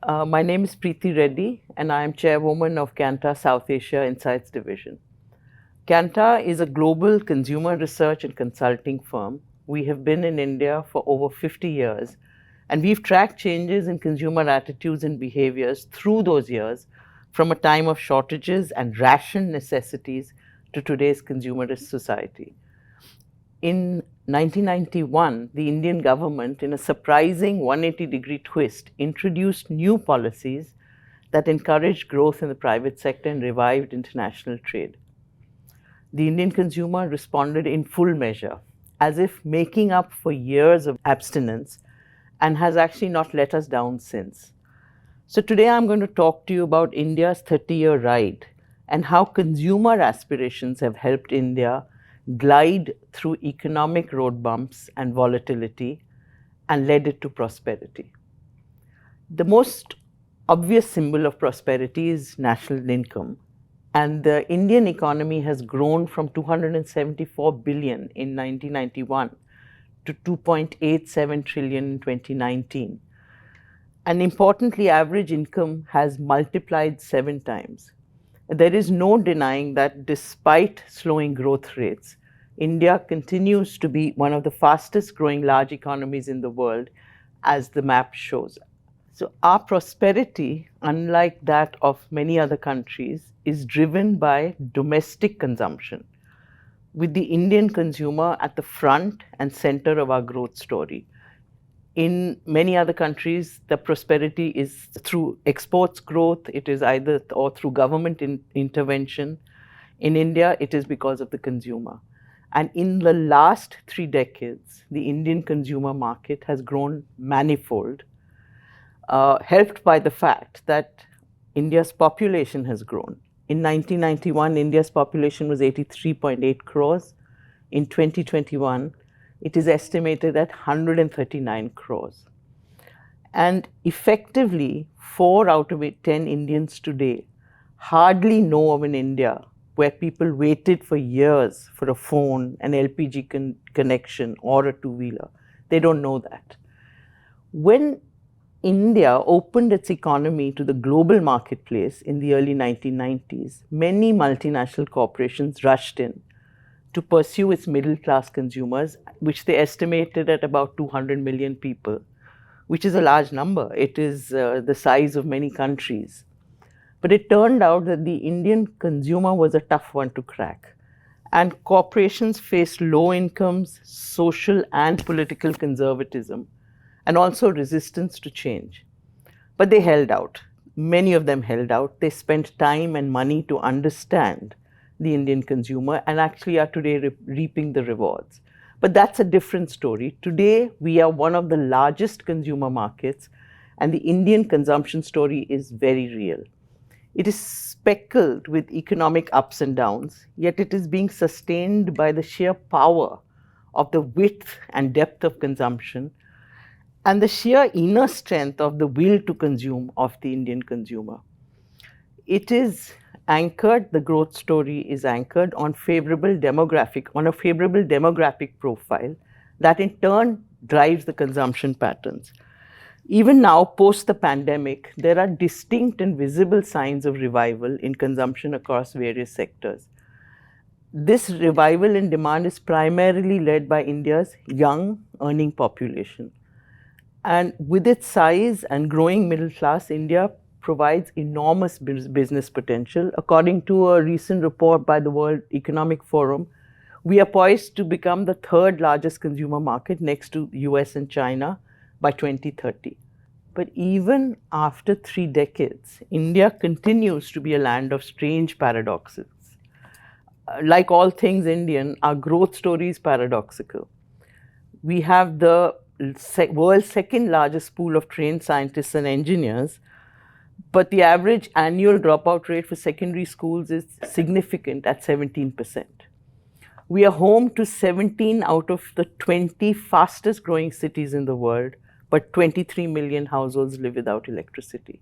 My name is Preeti Reddy, and I am Chairwoman of Kantar South Asia Insights Division. Kantar is a global consumer research and consulting firm. We have been in India for over 50 years, and we've tracked changes in consumer attitudes and behaviors through those years, from a time of shortages and ration necessities to today's consumerist society. In 1991, the Indian government, in a surprising 180-degree twist, introduced new policies that encouraged growth in the private sector and revived international trade. The Indian consumer responded in full measure, as if making up for years of abstinence, and has actually not let us down since. So today I'm going to talk to you about India's 30-year ride and how consumer aspirations have helped India glide through economic road bumps and volatility and led it to prosperity. The most obvious symbol of prosperity is national income. And the Indian economy has grown from 274 billion in 1991 to 2.87 trillion in 2019. And importantly, average income has multiplied 7 times. There is no denying that despite slowing growth rates, India continues to be one of the fastest growing large economies in the world, as the map shows. So our prosperity, unlike that of many other countries, is driven by domestic consumption, with the Indian consumer at the front and center of our growth story. In many other countries, the prosperity is through exports growth, it is either or through government intervention. In India, it is because of the consumer. And in the last 3 decades, the Indian consumer market has grown manifold, helped by the fact that India's population has grown. In 1991, India's population was 83.8 crores. In 2021, it is estimated at 139 crores. And effectively, 4 out of 10 Indians today hardly know of an India where people waited for years for a phone, an LPG connection, or a two-wheeler. They don't know that. When India opened its economy to the global marketplace in the early 1990s, many multinational corporations rushed in to pursue its middle-class consumers, which they estimated at about 200 million people, which is a large number. It is the size of many countries. But it turned out that the Indian consumer was a tough one to crack. And corporations faced low incomes, social and political conservatism, and also resistance to change. But they held out. Many of them held out. They spent time and money to understand the Indian consumer and actually are today reaping the rewards. But that's a different story. Today, we are one of the largest consumer markets, and the Indian consumption story is very real. It is speckled with economic ups and downs, yet it is being sustained by the sheer power of the width and depth of consumption and the sheer inner strength of the will to consume of the Indian consumer. It is anchored, the growth story is anchored on a favorable demographic profile that in turn drives the consumption patterns. Even now, post the pandemic, there are distinct and visible signs of revival in consumption across various sectors. This revival in demand is primarily led by India's young earning population. And with its size and growing middle class, India provides enormous business potential. According to a recent report by the World Economic Forum, we are poised to become the 3rd largest consumer market next to US and China by 2030. But even after 3 decades, India continues to be a land of strange paradoxes. Like all things Indian, our growth story is paradoxical. We have the world's 2nd largest pool of trained scientists and engineers, but the average annual dropout rate for secondary schools is significant at 17%. We are home to 17 out of the 20 fastest growing cities in the world, but 23 million households live without electricity.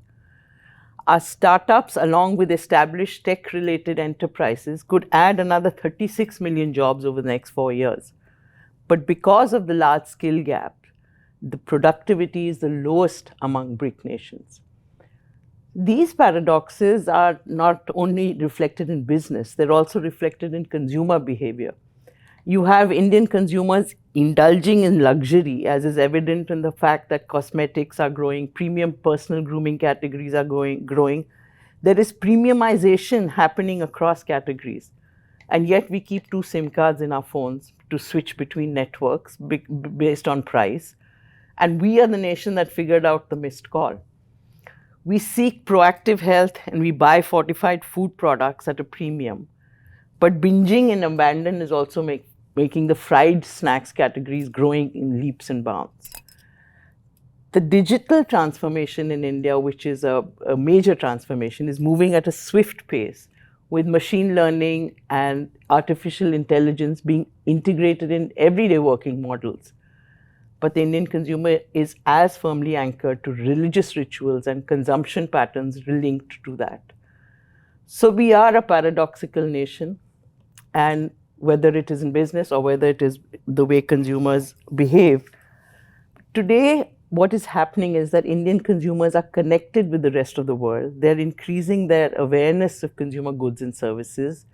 Our startups, along with established tech-related enterprises, could add another 36 million jobs over the next 4 years. But because of the large skill gap, the productivity is the lowest among BRIC nations. These paradoxes are not only reflected in business, they're also reflected in consumer behavior. You have Indian consumers indulging in luxury, as is evident in the fact that cosmetics are growing, premium personal grooming categories are growing. There is premiumization happening across categories. And yet we keep two SIM cards in our phones to switch between networks based on price. And we are the nation that figured out the missed call. We seek proactive health and we buy fortified food products at a premium. But binging and abandon is also making the fried snacks categories growing in leaps and bounds. The digital transformation in India, which is a major transformation, is moving at a swift pace, with machine learning and artificial intelligence being integrated in everyday working models. But the Indian consumer is as firmly anchored to religious rituals and consumption patterns linked to that. So we are a paradoxical nation, and whether it is in business or whether it is the way consumers behave, today what is happening is that Indian consumers are connected with the rest of the world. They're increasing their awareness of consumer goods and services,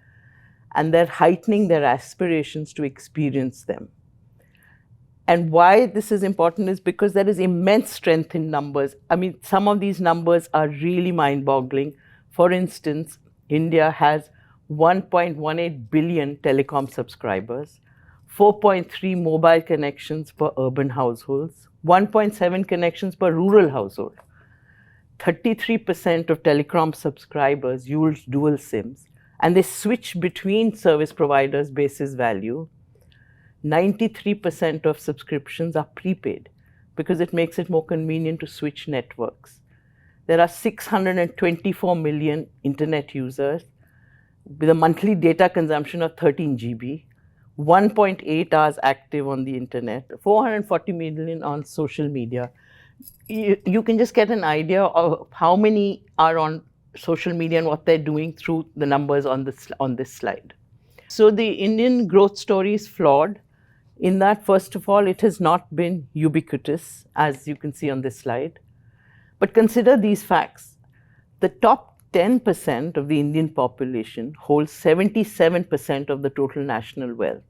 and they're heightening their aspirations to experience them. And why this is important is because there is immense strength in numbers. I mean, some of these numbers are really mind-boggling. For instance, India has 1.18 billion telecom subscribers, 4.3 mobile connections per urban households, 1.7 connections per rural household. 33% of telecom subscribers use dual SIMs, and they switch between service providers basis value. 93% of subscriptions are prepaid because it makes it more convenient to switch networks. There are 624 million internet users with a monthly data consumption of 13 GB, 1.8 hours active on the internet, 440 million on social media. You can just get an idea of how many are on social media and what they're doing through the numbers on this slide. So the Indian growth story is flawed in that, first of all, it has not been ubiquitous, as you can see on this slide. But consider these facts. The top 10% of the Indian population holds 77% of the total national wealth.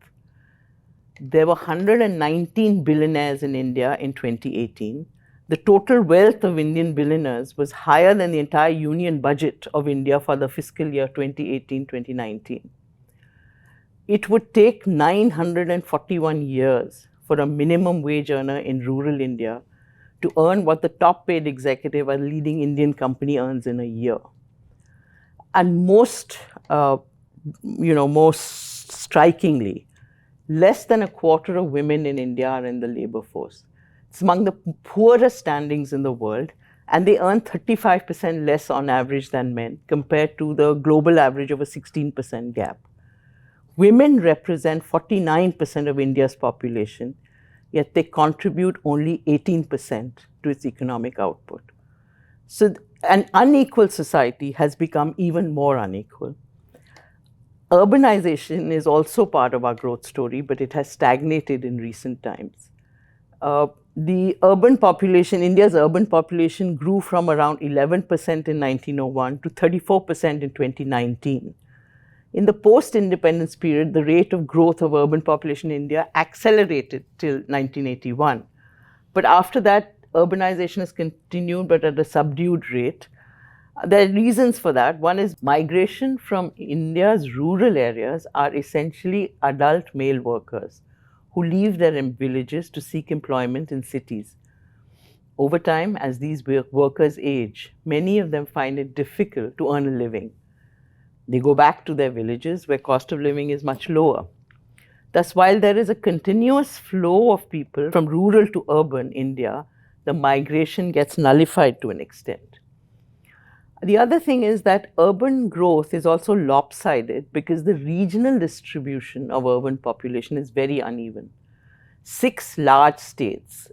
There were 119 billionaires in India in 2018. The total wealth of Indian billionaires was higher than the entire union budget of India for the fiscal year 2018-2019. It would take 941 years for a minimum wage earner in rural India to earn what the top paid executive at a leading Indian company earns in a year. And most strikingly, less than a quarter of women in India are in the labor force. It's among the poorest standings in the world, and they earn 35% less on average than men, compared to the global average of a 16% gap. Women represent 49% of India's population, yet they contribute only 18% to its economic output. So an unequal society has become even more unequal. Urbanization is also part of our growth story, but it has stagnated in recent times. The urban population, India's urban population grew from around 11% in 1901 to 34% in 2019. In the post-independence period, the rate of growth of urban population in India accelerated till 1981. But after that, urbanization has continued, but at a subdued rate. There are reasons for that. One is migration from India's rural areas are essentially adult male workers who leave their villages to seek employment in cities. Over time, as these workers age, many of them find it difficult to earn a living. They go back to their villages where cost of living is much lower. Thus, while there is a continuous flow of people from rural to urban India, the migration gets nullified to an extent. The other thing is that urban growth is also lopsided because the regional distribution of urban population is very uneven. 6 large states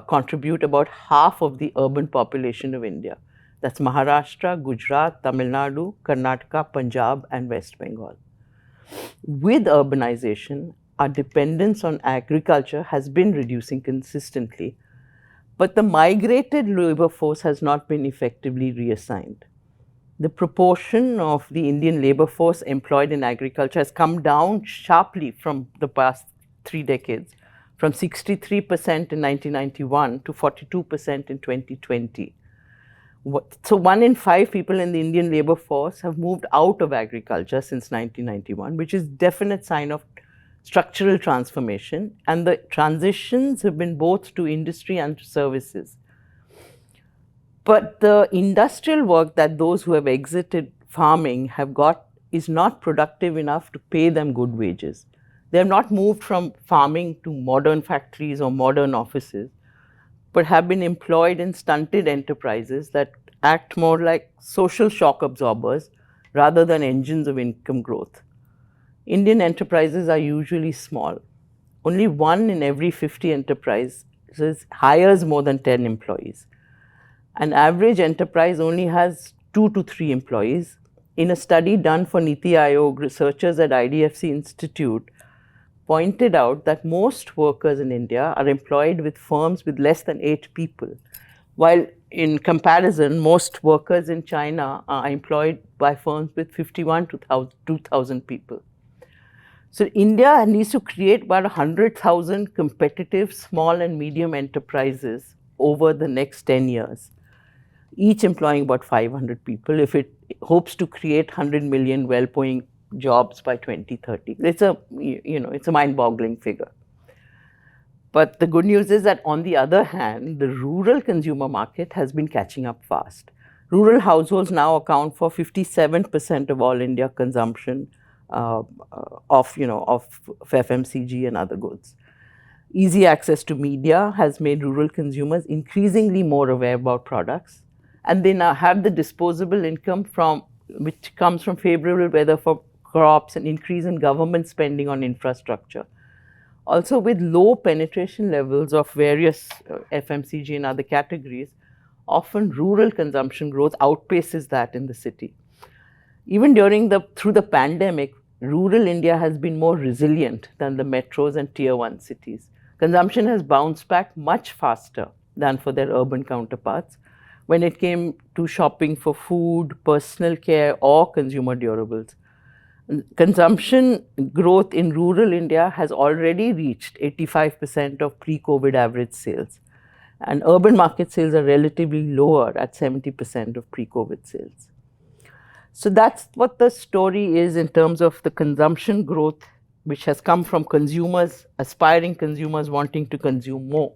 contribute about half of the urban population of India. That's Maharashtra, Gujarat, Tamil Nadu, Karnataka, Punjab, and West Bengal. With urbanization, our dependence on agriculture has been reducing consistently, But the migrated labor force has not been effectively reassigned. The proportion of the Indian labor force employed in agriculture has come down sharply from the past 3 decades, from 63% in 1991 to 42% in 2020. So 1 in 5 people in the Indian labor force have moved out of agriculture since 1991, which is a definite sign of structural transformation. And the transitions have been both to industry and to services. But the industrial work that those who have exited farming have got is not productive enough to pay them good wages. They have not moved from farming to modern factories or modern offices, but have been employed in stunted enterprises that act more like social shock absorbers rather than engines of income growth. Indian enterprises are usually small. Only 1 in every 50 enterprises hires more than 10 employees. An average enterprise only has 2 to 3 employees. In a study done for Niti Aayog, researchers at IDFC Institute pointed out that most workers in India are employed with firms with less than 8 people, while in comparison, most workers in China are employed by firms with 51 to 2,000 people. So India needs to create about 100,000 competitive small and medium enterprises over the next 10 years, each employing about 500 people if it hopes to create 100 million well-paying jobs by 2030. It's a mind-boggling figure. But the good news is that on the other hand, the rural consumer market has been catching up fast. Rural households now account for 57% of all India consumption of FMCG and other goods. Easy access to media has made rural consumers increasingly more aware about products, and they now have the disposable income which comes from favorable weather for crops and increase in government spending on infrastructure. Also, with low penetration levels of various FMCG and other categories, often rural consumption growth outpaces that in the city. Even through the pandemic, rural India has been more resilient than the metros and tier 1 cities. Consumption has bounced back much faster than for their urban counterparts when it came to shopping for food, personal care, or consumer durables. Consumption growth in rural India has already reached 85% of pre-COVID average sales, and urban market sales are relatively lower at 70% of pre-COVID sales. So that's what the story is in terms of the consumption growth, which has come from consumers, aspiring consumers wanting to consume more.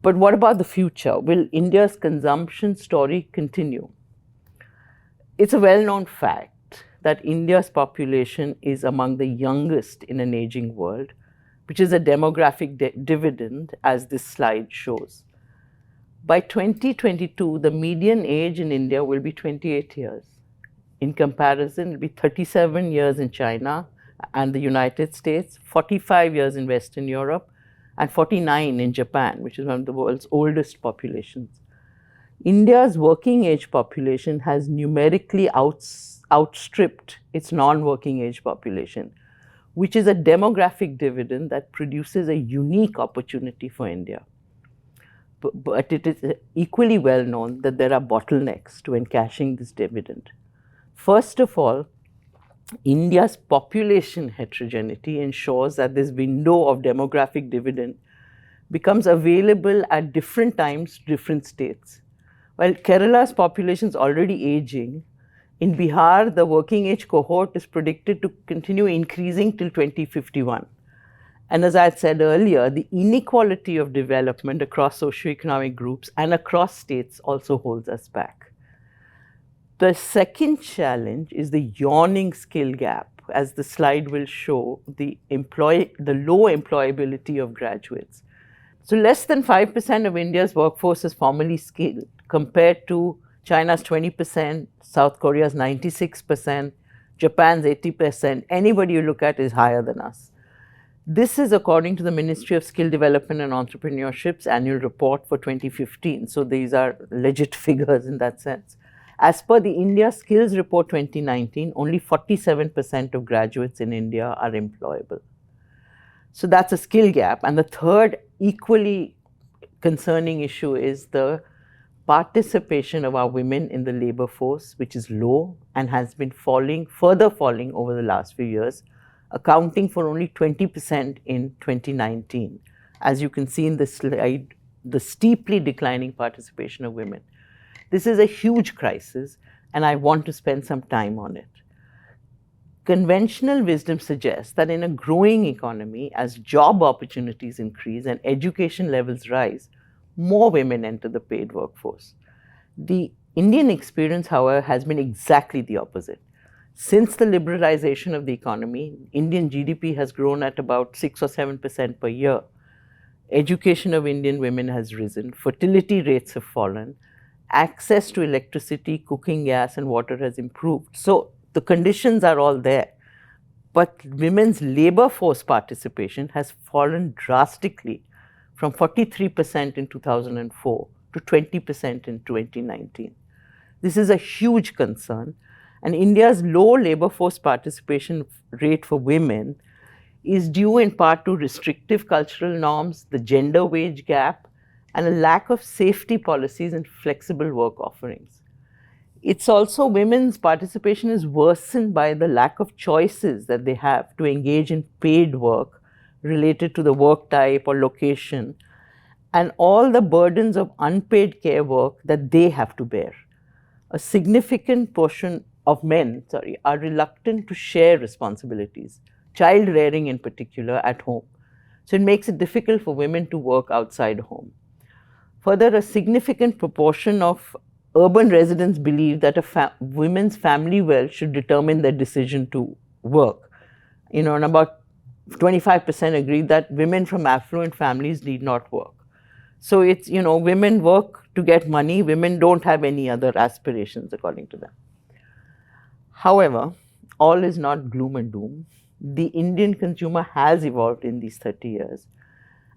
But what about the future? Will India's consumption story continue? It's a well-known fact that India's population is among the youngest in an aging world, which is a demographic dividend, as this slide shows. By 2022, the median age in India will be 28 years. In comparison, it will be 37 years in China and the United States, 45 years in Western Europe, and 49 in Japan, which is one of the world's oldest populations. India's working age population has numerically outstripped its non-working age population, which is a demographic dividend that produces a unique opportunity for India. But it is equally well known that there are bottlenecks to encashing this dividend. First of all, India's population heterogeneity ensures that this window of demographic dividend becomes available at different times to different states. While Kerala's population is already aging, in Bihar, the working age cohort is predicted to continue increasing till 2051. And as I had said earlier, the inequality of development across socioeconomic groups and across states also holds us back. The second challenge is the yawning skill gap. As the slide will show, the low employability of graduates. So less than 5% of India's workforce is formally skilled, compared to China's 20%, South Korea's 96%, Japan's 80%. Anybody you look at is higher than us. This is according to the Ministry of Skill Development and Entrepreneurship's annual report for 2015. So these are legit figures in that sense. As per the India Skills Report 2019, only 47% of graduates in India are employable. So that's a skill gap. And the third equally concerning issue is the participation of our women in the labor force, which is low and has been further falling over the last few years, accounting for only 20% in 2019. As you can see in the slide, the steeply declining participation of women. This is a huge crisis, and I want to spend some time on it. Conventional wisdom suggests that in a growing economy, as job opportunities increase and education levels rise, more women enter the paid workforce. The Indian experience, however, has been exactly the opposite. Since the liberalization of the economy, Indian GDP has grown at about 6 or 7% per year. Education of Indian women has risen, fertility rates have fallen, access to electricity, cooking gas, and water has improved. So the conditions are all there. But women's labor force participation has fallen drastically from 43% in 2004 to 20% in 2019. This is a huge concern, and India's low labor force participation rate for women is due in part to restrictive cultural norms, the gender wage gap, and a lack of safety policies and flexible work offerings. It's also women's participation is worsened by the lack of choices that they have to engage in paid work related to the work type or location, and all the burdens of unpaid care work that they have to bear. A significant portion of men, are reluctant to share responsibilities, child rearing in particular, at home. So it makes it difficult for women to work outside home. Further, a significant proportion of urban residents believe that women's family wealth should determine their decision to work. And about 25% agree that women from affluent families need not work. So it's, women work to get money. Women don't have any other aspirations, according to them. However, all is not gloom and doom. The Indian consumer has evolved in these 30 years.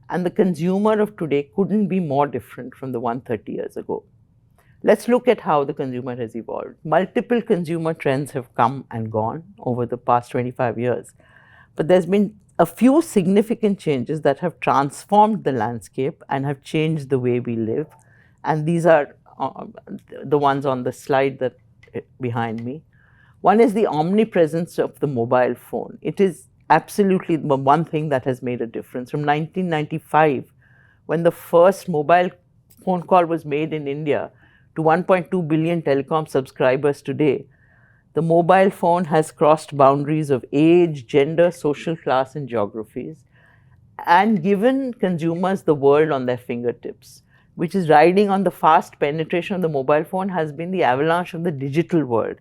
And the consumer of today couldn't be more different from the one 30 years ago. Let's look at how the consumer has evolved. Multiple consumer trends have come and gone over the past 25 years. But there's been a few significant changes that have transformed the landscape and have changed the way we live. And these are the ones on the slide that behind me. One is the omnipresence of the mobile phone. It is absolutely the one thing that has made a difference. From 1995, when the first mobile phone call was made in India, to 1.2 billion telecom subscribers today, the mobile phone has crossed boundaries of age, gender, social class, and geographies, and given consumers the world on their fingertips, which is riding on the fast penetration of the mobile phone has been the avalanche of the digital world,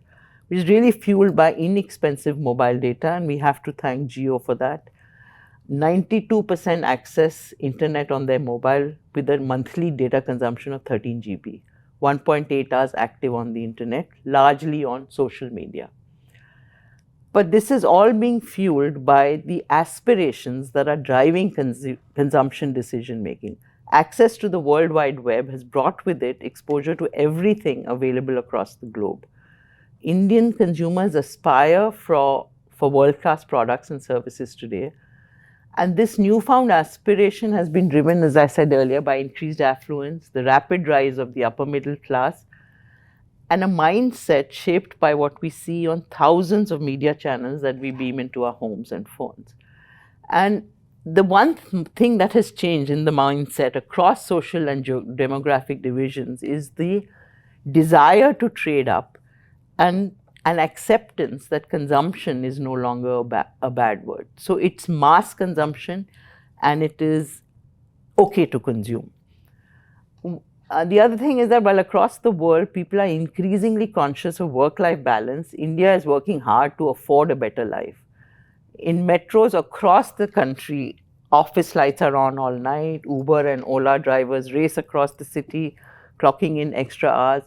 which is really fueled by inexpensive mobile data, and we have to thank Jio for that. 92% access internet on their mobile with a monthly data consumption of 13 GB. 1.8 hours active on the internet, largely on social media. But this is all being fueled by the aspirations that are driving consumption decision making. Access to the World Wide Web has brought with it exposure to everything available across the globe. Indian consumers aspire for world-class products and services today. And this newfound aspiration has been driven, as I said earlier, by increased affluence, the rapid rise of the upper middle class, and a mindset shaped by what we see on thousands of media channels that we beam into our homes and phones. And the one thing that has changed in the mindset across social and demographic divisions is the desire to trade up and an acceptance that consumption is no longer a bad word. So it's mass consumption, and it is okay to consume. The other thing is that while across the world people are increasingly conscious of work-life balance, India is working hard to afford a better life. In metros across the country, office lights are on all night, Uber and Ola drivers race across the city, clocking in extra hours.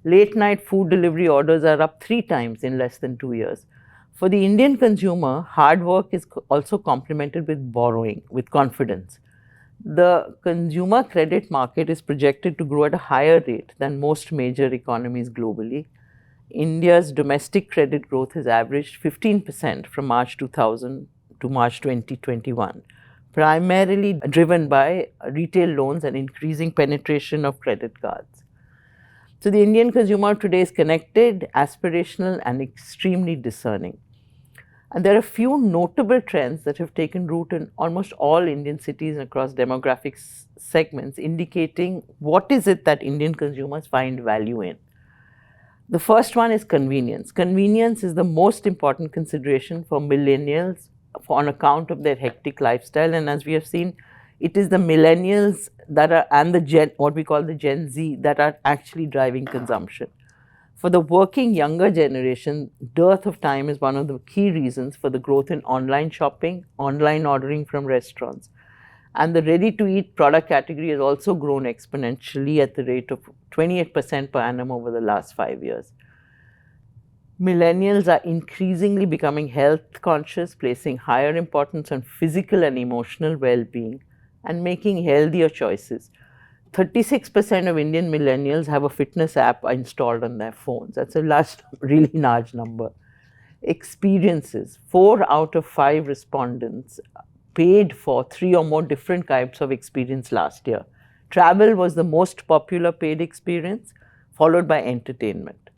Late night food delivery orders are up 3 times in less than 2 years. For the Indian consumer, hard work is also complemented with borrowing, with confidence. The consumer credit market is projected to grow at a higher rate than most major economies globally. India's domestic credit growth has averaged 15% from March 2000 to March 2021, primarily driven by retail loans and increasing penetration of credit cards. So the Indian consumer today is connected, aspirational, and extremely discerning. And there are a few notable trends that have taken root in almost all Indian cities and across demographic segments, indicating what is it that Indian consumers find value in. The first one is convenience. Convenience is the most important consideration for millennials on account of their hectic lifestyle. And as we have seen, it is the millennials that are, and what we call the Gen Z, that are actually driving consumption. For the working younger generation, dearth of time is one of the key reasons for the growth in online shopping, online ordering from restaurants. And the ready-to-eat product category has also grown exponentially at the rate of 28% per annum over the last 5 years. Millennials are increasingly becoming health conscious, placing higher importance on physical and emotional well-being, and making healthier choices. 36% of Indian millennials have a fitness app installed on their phones. That's a really large number. Experiences. 4 out of 5 respondents paid for 3 or more different types of experience last year. Travel was the most popular paid experience, followed by entertainment.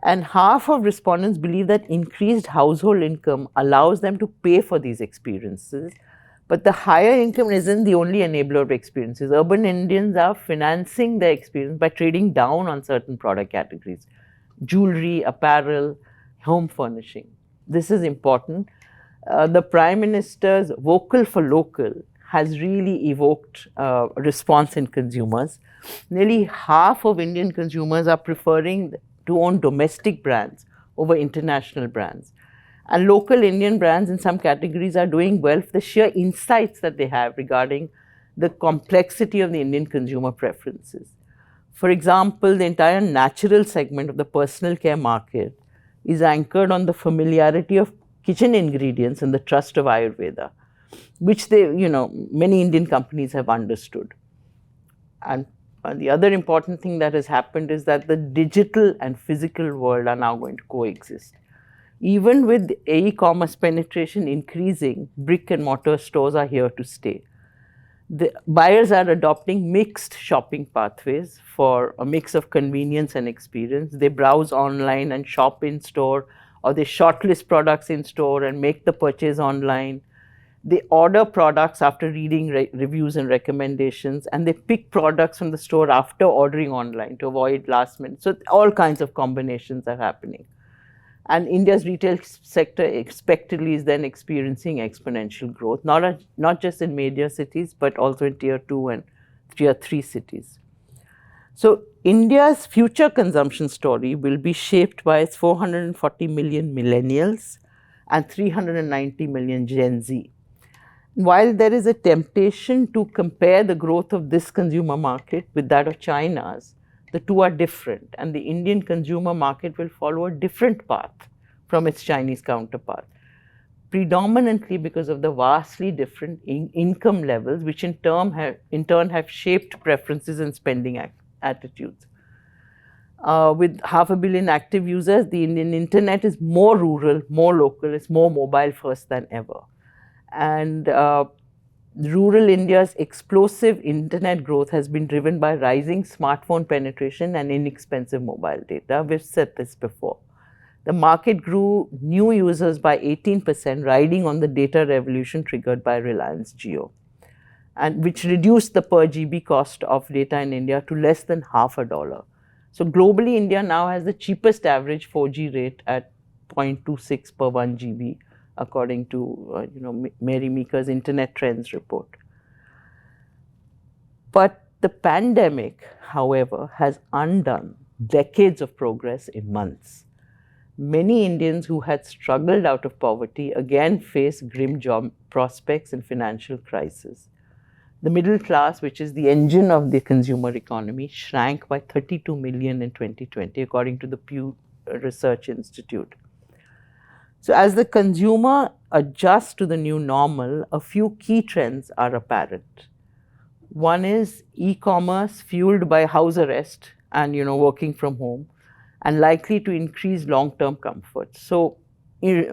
And half of respondents believe that increased household income allows them to pay for these experiences. But the higher income isn't the only enabler of experiences. Urban Indians are financing their experience by trading down on certain product categories: jewelry, apparel, home furnishing. This is important. The Prime Minister's vocal for local has really evoked response in consumers. Nearly half of Indian consumers are preferring to own domestic brands over international brands. And local Indian brands in some categories are doing well for the sheer insights that they have regarding the complexity of the Indian consumer preferences. For example, the entire natural segment of the personal care market is anchored on the familiarity of kitchen ingredients and the trust of Ayurveda, which many Indian companies have understood. And the other important thing that has happened is that the digital and physical world are now going to coexist. Even with e-commerce penetration increasing, brick and mortar stores are here to stay. The buyers are adopting mixed shopping pathways for a mix of convenience and experience. They browse online and shop in store, or they shortlist products in store and make the purchase online. They order products after reading reviews and recommendations, and they pick products from the store after ordering online to avoid last minute. So all kinds of combinations are happening. And India's retail sector expectedly is then experiencing exponential growth, not just in major cities, but also in tier 2 and tier 3 cities. So India's future consumption story will be shaped by its 440 million millennials and 390 million Gen Z. While there is a temptation to compare the growth of this consumer market with that of China's, the two are different, and the Indian consumer market will follow a different path from its Chinese counterpart, predominantly because of the vastly different income levels, which in turn have shaped preferences and spending attitudes. With 500 million active users, the Indian internet is more rural, more local, it's more mobile first than ever. And rural India's explosive internet growth has been driven by rising smartphone penetration and inexpensive mobile data. We've said this before. The market grew new users by 18%, riding on the data revolution triggered by Reliance Jio, and which reduced the per GB cost of data in India to less than $0.50. So globally, India now has the cheapest average 4G rate at 0.26 per 1 GB. According to Mary Meeker's Internet Trends report. But the pandemic, however, has undone decades of progress in months. Many Indians who had struggled out of poverty again face grim job prospects and financial crisis. The middle class, which is the engine of the consumer economy, shrank by 32 million in 2020, according to the Pew Research Institute. So as the consumer adjusts to the new normal, a few key trends are apparent. One is e-commerce fueled by house arrest and working from home, and likely to increase long-term comfort. So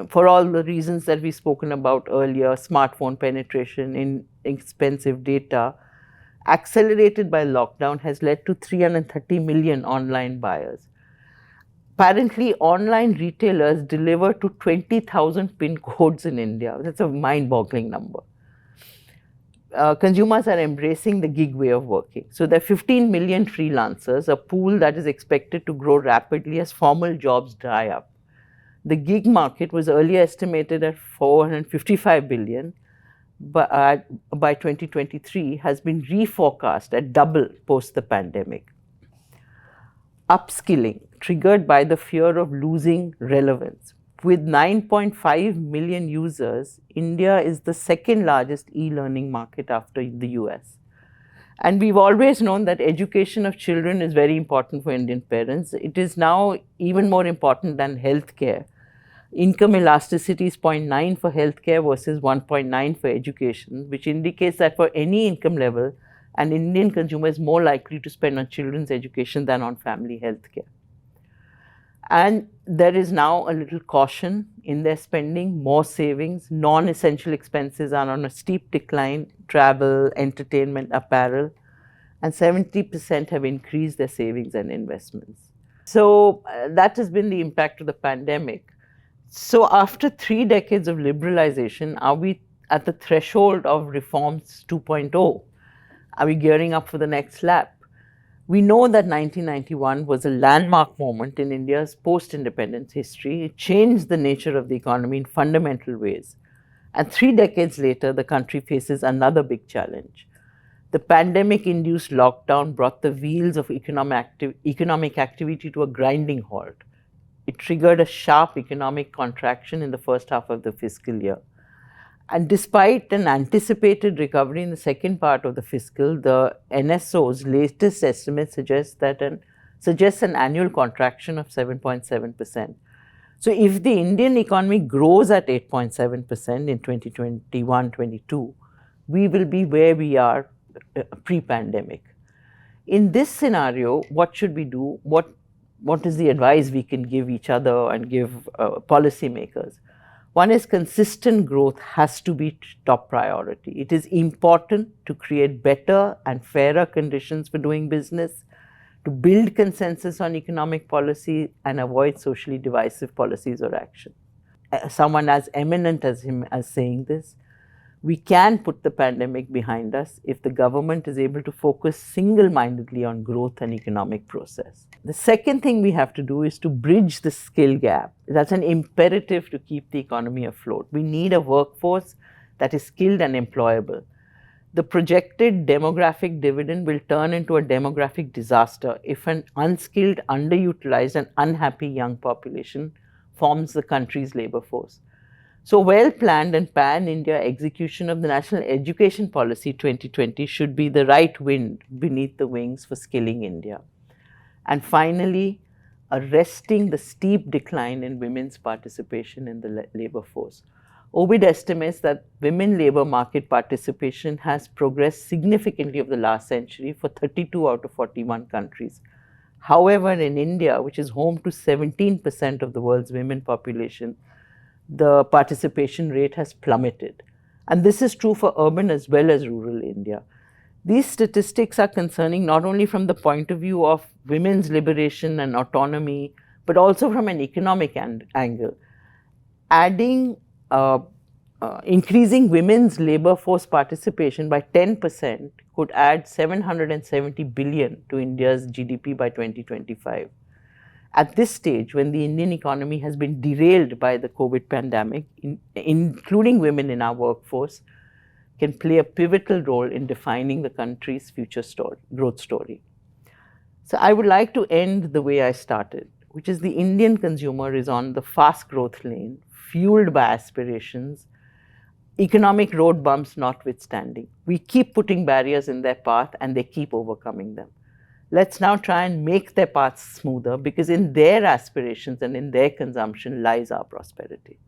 for all the reasons that we've spoken about earlier, smartphone penetration, inexpensive data, accelerated by lockdown, has led to 330 million online buyers. Apparently, online retailers deliver to 20,000 pin codes in India. That's a mind-boggling number. Consumers are embracing the gig way of working. So there are 15 million freelancers, a pool that is expected to grow rapidly as formal jobs dry up. The gig market was earlier estimated at 455 billion, but by 2023 has been reforecast at double post the pandemic. Upskilling, triggered by the fear of losing relevance. With 9.5 million users, India is the second largest e-learning market after the US. And we've always known that education of children is very important for Indian parents. It is now even more important than healthcare. Income elasticity is 0.9 for healthcare versus 1.9 for education, which indicates that for any income level, an Indian consumer is more likely to spend on children's education than on family healthcare. And there is now a little caution in their spending, more savings. Non-essential expenses are on a steep decline: travel, entertainment, apparel, and 70% have increased their savings and investments. So that has been the impact of the pandemic. So after 3 decades of liberalization, are we at the threshold of reforms 2.0? Are we gearing up for the next lap? We know that 1991 was a landmark moment in India's post-independence history. It changed the nature of the economy in fundamental ways. And 3 decades later, the country faces another big challenge. The pandemic-induced lockdown brought the wheels of economic activity to a grinding halt. It triggered a sharp economic contraction in the first half of the fiscal year. And despite an anticipated recovery in the second part of the fiscal, the NSO's latest estimate suggests an annual contraction of 7.7%. So if the Indian economy grows at 8.7% in 2021-22, we will be where we are pre-pandemic. In this scenario, what should we do? What is the advice we can give each other and give policymakers? One is consistent growth has to be top priority. It is important to create better and fairer conditions for doing business, to build consensus on economic policy, and avoid socially divisive policies or action. Someone as eminent as him as saying this, we can put the pandemic behind us if the government is able to focus single-mindedly on growth and economic process. The second thing we have to do is to bridge the skill gap. That's an imperative to keep the economy afloat. We need a workforce that is skilled and employable. The projected demographic dividend will turn into a demographic disaster if an unskilled, underutilized, and unhappy young population forms the country's labor force. So well-planned and pan-India execution of the National Education Policy 2020 should be the right wind beneath the wings for skilling India. And finally, arresting the steep decline in women's participation in the labor force. OBID estimates that women labor market participation has progressed significantly over the last century for 32 out of 41 countries. However, in India, which is home to 17% of the world's women population, the participation rate has plummeted. And this is true for urban as well as rural India. These statistics are concerning not only from the point of view of women's liberation and autonomy, but also from an economic angle. Increasing women's labor force participation by 10% could add 770 billion to India's GDP by 2025. At this stage, when the Indian economy has been derailed by the COVID pandemic, including women in our workforce, can play a pivotal role in defining the country's future growth story. So I would like to end the way I started, which is the Indian consumer is on the fast growth lane, fueled by aspirations, economic road bumps notwithstanding. We keep putting barriers in their path and they keep overcoming them. Let's now try and make their paths smoother, because in their aspirations and in their consumption lies our prosperity.